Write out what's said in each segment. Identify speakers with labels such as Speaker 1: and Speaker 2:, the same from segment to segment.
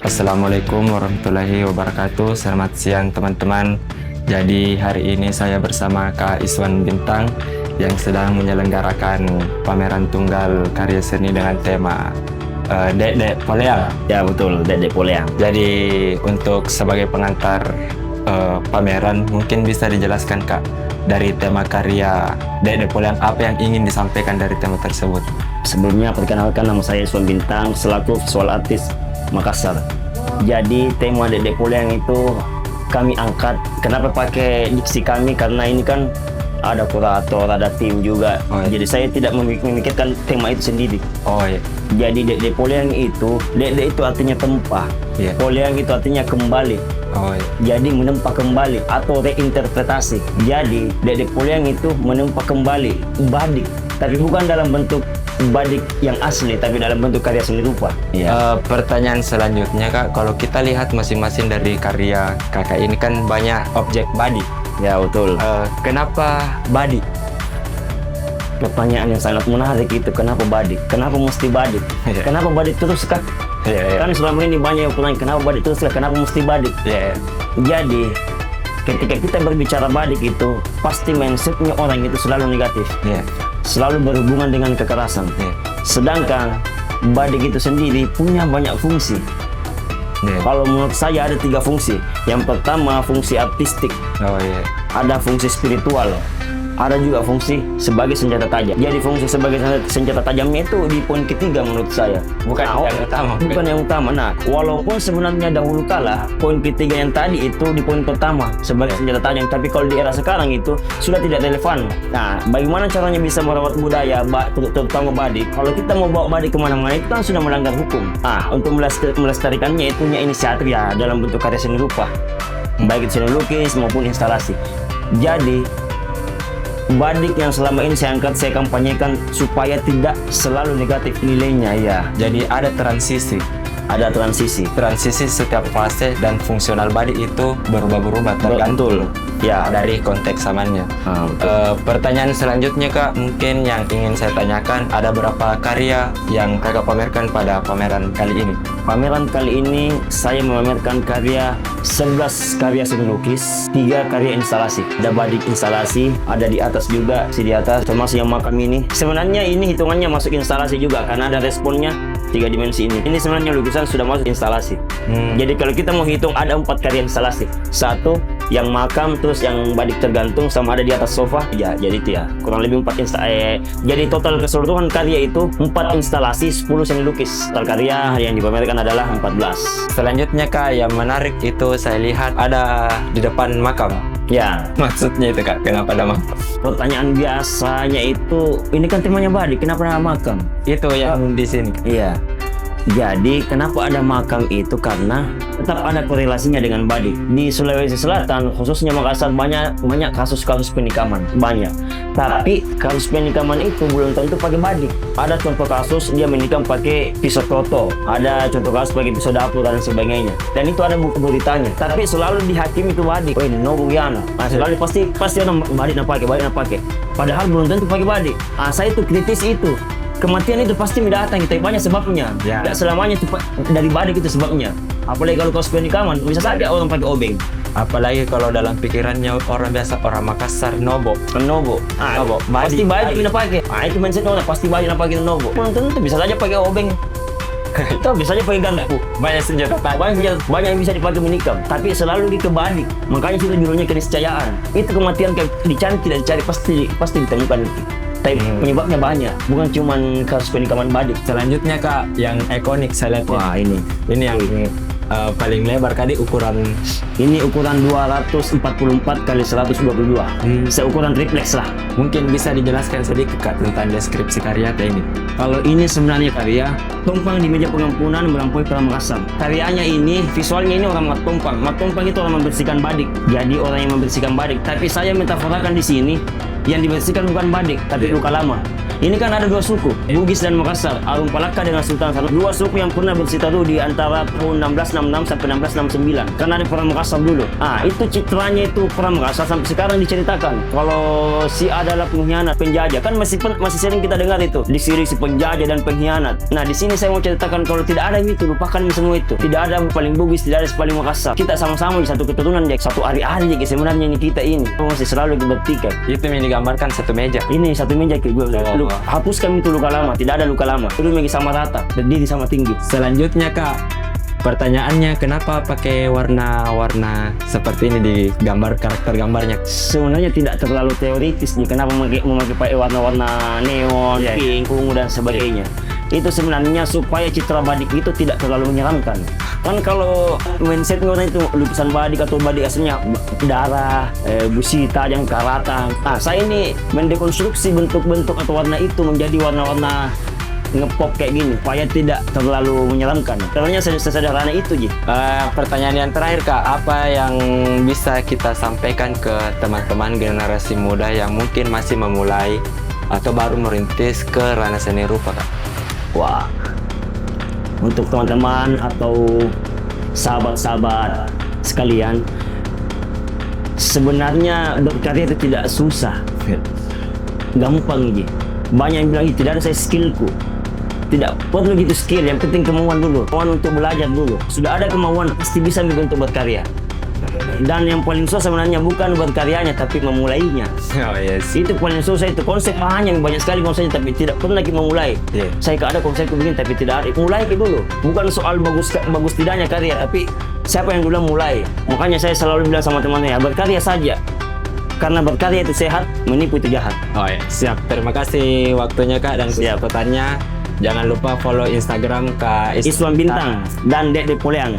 Speaker 1: Assalamualaikum warahmatullahi wabarakatuh. Selamat siang teman-teman. Jadi hari ini saya bersama Kak Iswan Bintang yang sedang menyelenggarakan pameran tunggal karya seni dengan tema Dek Poleang.
Speaker 2: Ya betul, Dek Poleang.
Speaker 1: Jadi untuk sebagai pengantar pameran, mungkin bisa dijelaskan Kak, dari tema karya Dek Poleang apa yang ingin disampaikan dari tema tersebut?
Speaker 2: Sebelumnya perkenalkan, nama saya Iswan Bintang selaku visual artist Makassar. Jadi tema Dek Poleang itu kami angkat. Kenapa pakai diksi kami? Karena ini kan ada kurator, ada tim juga. Jadi saya tidak memikirkan tema itu sendiri. Jadi Dek Poleang itu, Dek itu artinya tempah. Poleang itu artinya kembali. Jadi menempa kembali atau reinterpretasi. Jadi Dek Poleang itu menempa kembali badik, tapi bukan dalam bentuk badik yang asli, tapi dalam bentuk karya seni rupa.
Speaker 1: Pertanyaan selanjutnya Kak, kalau kita lihat masing-masing dari karya Kakak ini kan banyak objek badik.
Speaker 2: Ya betul.
Speaker 1: Kenapa badik?
Speaker 2: Pertanyaan yang sangat menarik itu, kenapa badik? Kenapa mesti badik? Kenapa badik terus Kak? Kan selama ini banyak yang bertanya, kenapa badik terus, kenapa mesti badik? Jadi ketika kita berbicara badik itu, pasti mindsetnya orang itu selalu negatif. Selalu berhubungan dengan kekerasan. Sedangkan badik itu sendiri punya banyak fungsi. Kalau menurut saya ada 3 fungsi. Yang pertama fungsi artistik. Ada fungsi spiritual. Ada juga fungsi sebagai senjata tajam. Jadi fungsi sebagai senjata tajamnya itu di poin ketiga menurut saya.
Speaker 1: Bukan yang utama.
Speaker 2: Bukan yang utama. Nah, walaupun sebenarnya dahulu kala poin ketiga yang tadi itu di poin pertama sebagai senjata tajam, tapi kalau di era sekarang itu sudah tidak relevan. Nah, bagaimana caranya bisa merawat budaya, terutama badik? Kalau kita mau bawa badik kemana-mana itu kan sudah melanggar hukum. Nah, untuk melestarikannya itu punya inisiatif ya dalam bentuk karya seni rupa, baik itu seni lukis maupun instalasi. Jadi badik yang selama ini saya angkat, saya kampanyekan supaya tidak selalu negatif nilainya ya.
Speaker 1: Jadi ada transisi.
Speaker 2: Ada transisi.
Speaker 1: Transisi setiap fase dan fungsional badik itu berubah-berubah tergantung dari konteks zamannya. Pertanyaan selanjutnya Kak, mungkin yang ingin saya tanyakan, ada berapa karya yang Kakak pamerkan pada pameran kali ini?
Speaker 2: Pameran kali ini saya memamerkan karya 11 karya seni lukis, 3 karya instalasi. Ada badik instalasi, ada di atas juga, di atas, termasuk yang makam ini. Sebenarnya ini hitungannya masuk instalasi juga karena ada responnya 3 dimensi ini. Ini sebenarnya lukisan sudah masuk instalasi. Jadi kalau kita mau hitung ada 4 karya instalasi. 1 yang makam, terus yang badik tergantung, sama ada di atas sofa. Ya, jadi itu ya. Kurang lebih 4 jadi total keseluruhan karya itu 4 instalasi, 10 seni lukis. Total karya yang dipamerkan adalah 14.
Speaker 1: Selanjutnya Kak, yang menarik itu saya lihat ada di depan makam.
Speaker 2: Ya.
Speaker 1: Maksudnya itu Kak, kenapa ada makam?
Speaker 2: Pertanyaan biasanya itu, ini kan temanya badik, kenapa ada makam?
Speaker 1: Itu yang di sini.
Speaker 2: Iya. Jadi kenapa ada makam itu karena tetap ada korelasinya dengan badik. Di Sulawesi Selatan khususnya Makassar banyak kasus-kasus penikaman, banyak. Tapi kasus penikaman itu belum tentu pakai badik. Ada contoh kasus dia menikam pakai pisau toto, ada contoh kasus pakai pisau dapur dan sebagainya. Dan itu ada buku beritanya. Tapi selalu dihakimi itu badik. Oh ini nobu yana. Nah, selalu pasti orang badik nak pakai. Padahal belum tentu pakai badik. Saya itu kritis itu. Kematian itu pasti mendatang, kita banyak sebabnya. Tidak selamanya itu dari badik itu sebabnya. Apalagi kalau kasus penikaman, bisa saja orang pakai obeng.
Speaker 1: Apalagi kalau dalam pikirannya orang biasa, orang Makassar, nobo.
Speaker 2: Pasti badik nak pakai. Itu mindset orang, pasti badik nak pakai nobo. Belum tentu bisa saja pakai obeng. Tapi biasanya pakai garpu.
Speaker 1: Banyak senjata tajam.
Speaker 2: Banyak yang bisa dipakai menikam, tapi selalu dikebalik. Makanya itu judulnya keniscayaan. Itu kematian dicari tidak dicari pasti ditemukan itu. Tapi penyebabnya banyak, bukan cuma kasus penikaman badik.
Speaker 1: Selanjutnya Kak, yang ikonik saya lihat.
Speaker 2: Wah, ini
Speaker 1: yang paling lebar kali ukuran
Speaker 2: ini ukuran 244 kali 122. Seukuran triplex lah.
Speaker 1: Mungkin bisa dijelaskan sedikit Kak tentang deskripsi karya ini.
Speaker 2: Kalau ini sebenarnya karya tumpang di meja pengampunan melampaui Pamekasan. Karyanya ini, visualnya ini orang matumpang. Matumpang itu orang membersihkan badik. Jadi orang yang membersihkan badik. Tapi saya metaforakan di sini yang dibersihkan bukan badik, tapi luka lama. Ini kan ada dua suku, Bugis dan Makassar, Arum Palaka dengan Sultan Sanusi. Dua suku yang pernah bersiteru di antara tahun 1666 sampai 1669. Karena ada perang Makassar dulu. Itu citranya itu perang Makassar sampai sekarang diceritakan. Kalau si adalah pengkhianat, penjajah, kan masih sering kita dengar itu. Di sini si penjajah dan pengkhianat. Nah, di sini saya mau ceritakan kalau tidak ada itu, lupakan semua itu. Tidak ada paling Bugis, tidak ada paling Makassar. Kita sama-sama di satu keturunan, satu hari-hari sebenarnya ini kita ini. Masih selalu bertikai.
Speaker 1: Itu yang digambarkan satu meja.
Speaker 2: Ini satu meja kayak gue. Hapuskan itu luka lama, tidak ada luka lama. Itu lagi sama rata, berdiri sama tinggi.
Speaker 1: Selanjutnya Kak, pertanyaannya kenapa pakai warna-warna seperti ini di gambar karakter gambarnya?
Speaker 2: Sebenarnya tidak terlalu teoritis nih, kenapa memakai warna-warna neon, pink, ungu dan sebagainya. Itu sebenarnya supaya citra badik itu tidak terlalu menyeramkan. Kan kalau mindsetnya orang itu lukisan badik atau badik aslinya darah, busi tajam, karatan. Saya ini mendekonstruksi bentuk-bentuk atau warna itu menjadi warna-warna ngepop kayak gini supaya tidak terlalu menyeramkan. Karena sesederhana itu Ji.
Speaker 1: Pertanyaan yang terakhir Kak, apa yang bisa kita sampaikan ke teman-teman generasi muda yang mungkin masih memulai atau baru merintis ke ranah seni rupa Kak?
Speaker 2: Wah, untuk teman-teman atau sahabat-sahabat sekalian, sebenarnya berkarya itu tidak susah, gampang Ji. Banyak yang bilang tidak ada saya skillku. Tidak perlu gitu skill, yang penting kemauan dulu. Kemauan untuk belajar dulu. Sudah ada kemauan, pasti bisa untuk berkarya. Dan yang paling susah sebenarnya bukan berkaryanya, tapi memulainya.
Speaker 1: Oh yes.
Speaker 2: Itu paling susah, itu konsep banyak sekali konsepnya, tapi tidak pernah kita memulai. Saya ada konsep begini, tapi tidak ada. Mulai dulu. Bukan soal bagus tidaknya karya, tapi siapa yang dulu mulai. Makanya saya selalu bilang sama teman-teman, ya berkarya saja. Karena berkarya itu sehat, menipu itu jahat.
Speaker 1: Oh ya, siap. Terima kasih waktunya Kak dan kesempatannya. Jangan lupa follow Instagram Kak
Speaker 2: Iswan Bintang dan Dede Poleang.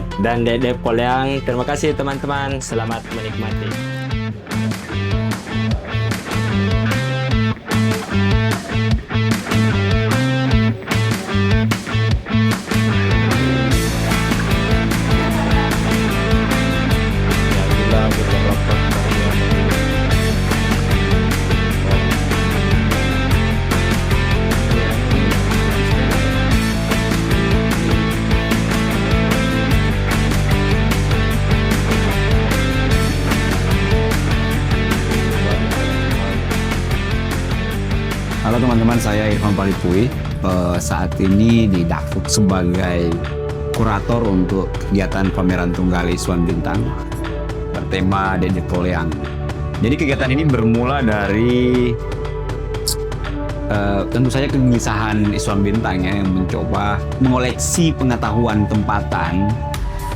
Speaker 1: Terima kasih teman-teman. Selamat menikmati.
Speaker 3: Halo teman-teman, saya Irfan Palipui. Saat ini didaftar sebagai kurator untuk kegiatan pameran tunggal Iswan Bintang bertema Dede Poleang. Jadi kegiatan ini bermula dari tentu saja kegelisahan Iswan Bintang ya, yang mencoba mengoleksi pengetahuan tempatan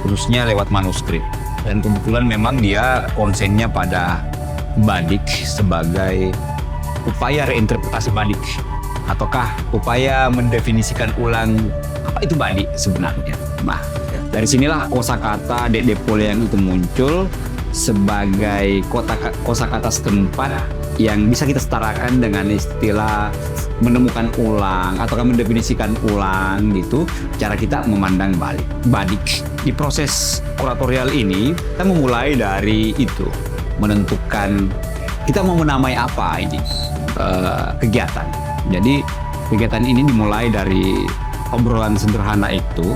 Speaker 3: khususnya lewat manuskrip. Dan kebetulan memang dia konsennya pada badik sebagai upaya reinterpretasi badik, ataukah upaya mendefinisikan ulang apa itu badik sebenarnya. Nah, dari sinilah kosakata Dede Poleang itu muncul sebagai kosakata setempat yang bisa kita setarakan dengan istilah menemukan ulang ataukah mendefinisikan ulang gitu cara kita memandang badik. Di proses kuratorial ini kita memulai dari itu, menentukan kita mau menamai apa ini kegiatan. Jadi kegiatan ini dimulai dari obrolan sederhana itu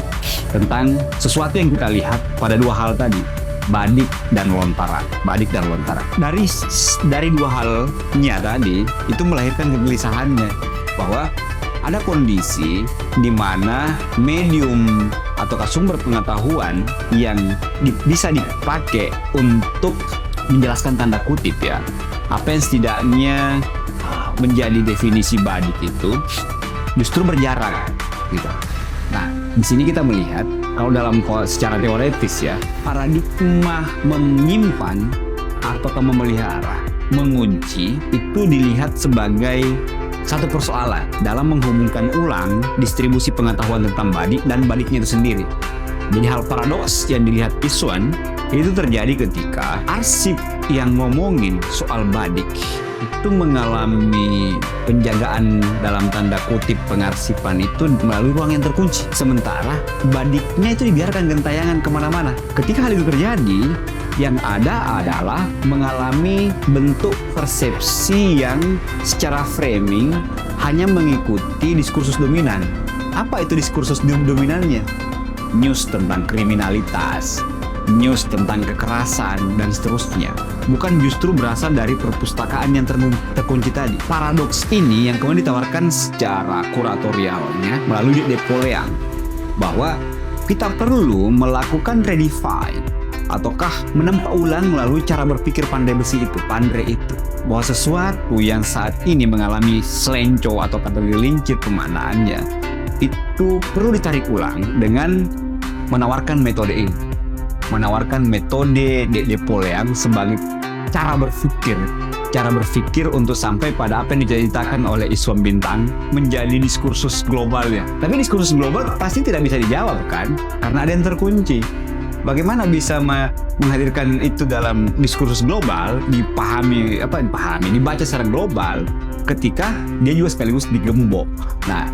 Speaker 3: tentang sesuatu yang kita lihat pada dua hal tadi, badik dan lontaran. Dari dua halnya tadi itu melahirkan kegelisahannya bahwa ada kondisi di mana medium ataukah sumber pengetahuan yang bisa dipakai untuk menjelaskan tanda kutip ya, apa yang setidaknya menjadi definisi badik itu justru berjarak gitu. Nah, Di sini kita melihat kalau secara teoretis ya, paradigma menyimpan atau memelihara, mengunci itu dilihat sebagai satu persoalan dalam menghubungkan ulang distribusi pengetahuan tentang badik dan badiknya itu sendiri. Jadi hal paradoks yang dilihat Iswan itu terjadi ketika arsip yang ngomongin soal badik itu mengalami penjagaan dalam tanda kutip pengarsipan itu melalui ruang yang terkunci. Sementara badiknya itu dibiarkan gentayangan kemana-mana. Ketika hal itu terjadi, yang ada adalah mengalami bentuk persepsi yang secara framing hanya mengikuti diskursus dominan. Apa itu diskursus dominannya? News tentang kriminalitas, news tentang kekerasan, dan seterusnya. Bukan justru berasal dari perpustakaan yang terkunci tadi. Paradoks ini yang kemudian ditawarkan secara kuratorialnya melalui Depolean, bahwa kita perlu melakukan redefine ataukah menempa ulang melalui cara berpikir pandai besi itu, Pandre itu. Bahwa sesuatu yang saat ini mengalami selenco atau tergelincir pemaknaannya, itu perlu ditarik ulang dengan menawarkan metode ini. Menawarkan metode Depolean sebagai cara berpikir untuk sampai pada apa yang diceritakan oleh Iswan Bintang menjadi diskursus globalnya. Tapi diskursus global pasti tidak bisa dijawab kan, karena ada yang terkunci. Bagaimana bisa menghadirkan itu dalam diskursus global, dibaca secara global ketika dia juga sekaligus digembok. Nah,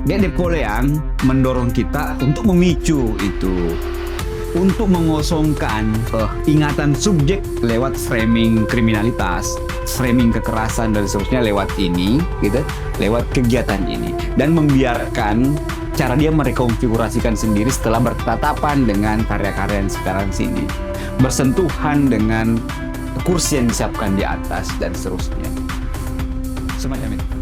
Speaker 3: Depolean mendorong kita untuk memicu itu, untuk mengosongkan ingatan subjek lewat framing kriminalitas, framing kekerasan dan seterusnya lewat ini, gitu, lewat kegiatan ini, dan membiarkan cara dia merekonfigurasikan sendiri setelah bertatapan dengan karya-karya yang sekarang sini, bersentuhan dengan kursi yang disiapkan di atas dan seterusnya, semacam itu.